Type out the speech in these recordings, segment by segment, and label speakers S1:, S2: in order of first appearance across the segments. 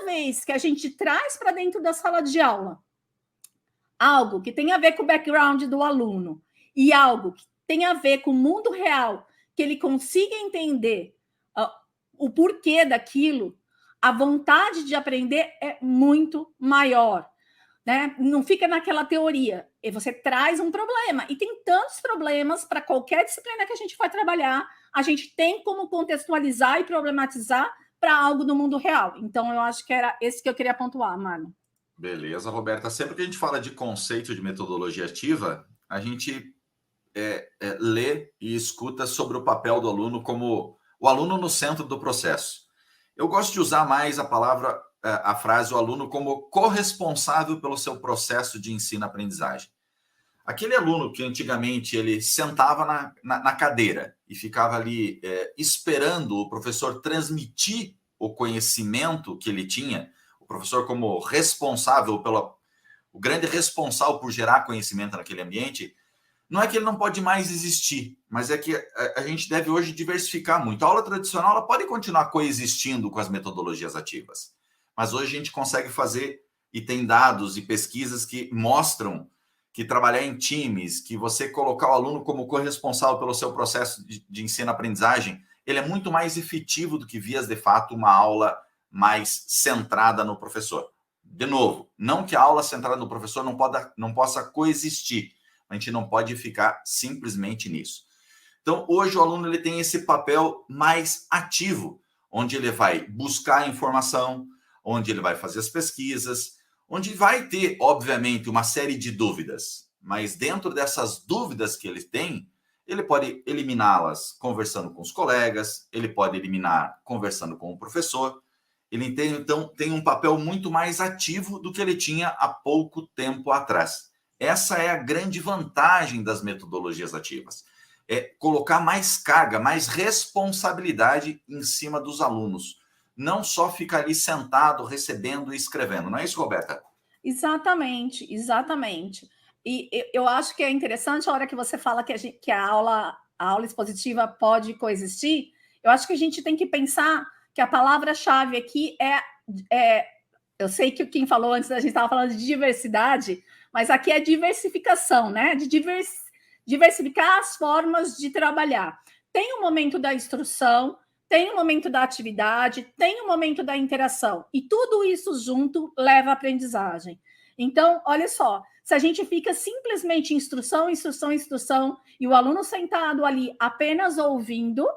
S1: vez que a gente traz para dentro da sala de aula algo que tem a ver com o background do aluno e algo que tem a ver com o mundo real, que ele consiga entender o porquê daquilo, a vontade de aprender é muito maior, né? Não fica naquela teoria. E você traz um problema. E tem tantos problemas para qualquer disciplina que a gente vai trabalhar, a gente tem como contextualizar e problematizar para algo do mundo real. Então, eu acho que era esse que eu queria pontuar, Marlon.
S2: Beleza, Roberta. Sempre que a gente fala de conceito de metodologia ativa, a gente lê e escuta sobre o papel do aluno como o aluno no centro do processo. Eu gosto de usar mais a frase, o aluno como corresponsável pelo seu processo de ensino-aprendizagem. Aquele aluno que antigamente ele sentava na cadeira e ficava ali esperando o professor transmitir o conhecimento que ele tinha, o professor como responsável o grande responsável por gerar conhecimento naquele ambiente, não é que ele não pode mais existir, mas é que a gente deve hoje diversificar muito. A aula tradicional ela pode continuar coexistindo com as metodologias ativas, mas hoje a gente consegue fazer, e tem dados e pesquisas que mostram que trabalhar em times, que você colocar o aluno como corresponsável pelo seu processo de ensino-aprendizagem, ele é muito mais efetivo do que vias, de fato, uma aula mais centrada no professor. De novo, não que a aula centrada no professor não possa coexistir, a gente não pode ficar simplesmente nisso. Então, hoje o aluno ele tem esse papel mais ativo, onde ele vai buscar a informação, onde ele vai fazer as pesquisas, onde vai ter, obviamente, uma série de dúvidas, mas dentro dessas dúvidas que ele tem, ele pode eliminá-las conversando com os colegas, ele pode eliminar conversando com o professor. Ele tem, então, tem um papel muito mais ativo do que ele tinha há pouco tempo atrás. Essa é a grande vantagem das metodologias ativas. É colocar mais carga, mais responsabilidade em cima dos alunos. Não só ficar ali sentado, recebendo e escrevendo. Não é isso, Roberta?
S1: Exatamente, exatamente. E eu acho que é interessante a hora que você fala que a aula expositiva pode coexistir, eu acho que a gente tem que pensar que a palavra-chave aqui eu sei que o Kim falou antes, a gente estava falando de diversidade, mas aqui é diversificação, né? De diversificar as formas de trabalhar. Tem o momento da instrução, tem o momento da atividade, tem o momento da interação. E tudo isso junto leva à aprendizagem. Então, olha só, se a gente fica simplesmente instrução, instrução, instrução, e o aluno sentado ali apenas ouvindo,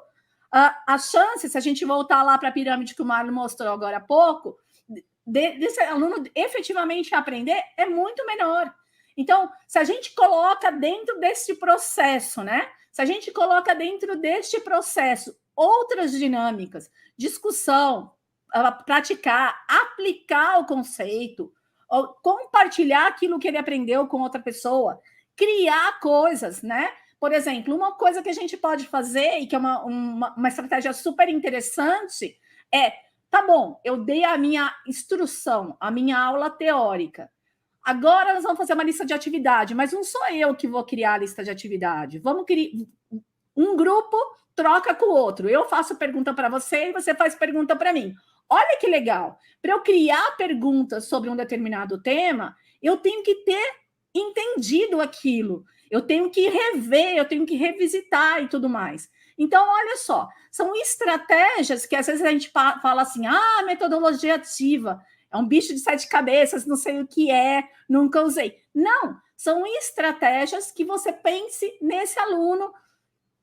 S1: a chance, se a gente voltar lá para a pirâmide que o Marlon mostrou agora há pouco, desse aluno efetivamente aprender é muito menor. Então, se a gente coloca dentro desse processo, né? Se a gente coloca dentro deste processo outras dinâmicas, discussão, praticar, aplicar o conceito, compartilhar aquilo que ele aprendeu com outra pessoa, criar coisas, né? Por exemplo, uma coisa que a gente pode fazer, e que é uma estratégia super interessante, tá bom, eu dei a minha instrução, a minha aula teórica. Agora nós vamos fazer uma lista de atividade, mas não sou eu que vou criar a lista de atividade. Vamos criar um grupo troca com o outro. Eu faço pergunta para você e você faz pergunta para mim. Olha que legal. Para eu criar perguntas sobre um determinado tema, eu tenho que ter entendido aquilo. Eu tenho que rever, eu tenho que revisitar e tudo mais. Então, olha só, são estratégias que às vezes a gente fala assim, metodologia ativa, é um bicho de 7 cabeças, não sei o que é, nunca usei. Não, são estratégias que você pense nesse aluno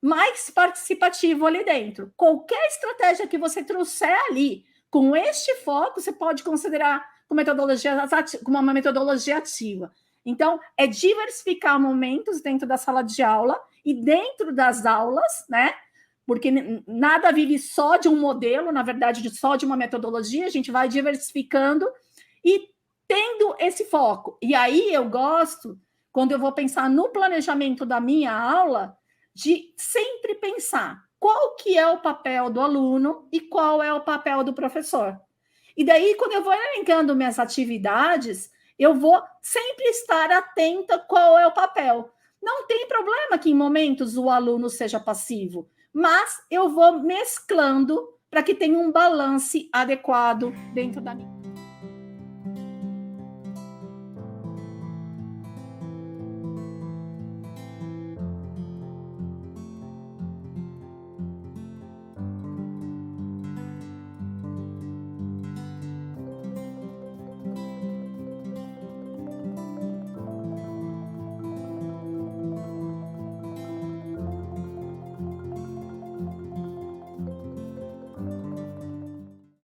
S1: mais participativo ali dentro. Qualquer estratégia que você trouxer ali, com este foco, você pode considerar como uma metodologia ativa. Então, é diversificar momentos dentro da sala de aula e dentro das aulas, né? Porque nada vive só de um modelo, na verdade, só de uma metodologia, a gente vai diversificando e tendo esse foco. E aí eu gosto, quando eu vou pensar no planejamento da minha aula, de sempre pensar qual que é o papel do aluno e qual é o papel do professor. E daí, quando eu vou elencando minhas atividades, eu vou sempre estar atenta qual é o papel. Não tem problema que em momentos o aluno seja passivo, mas eu vou mesclando para que tenha um balanço adequado dentro da minha.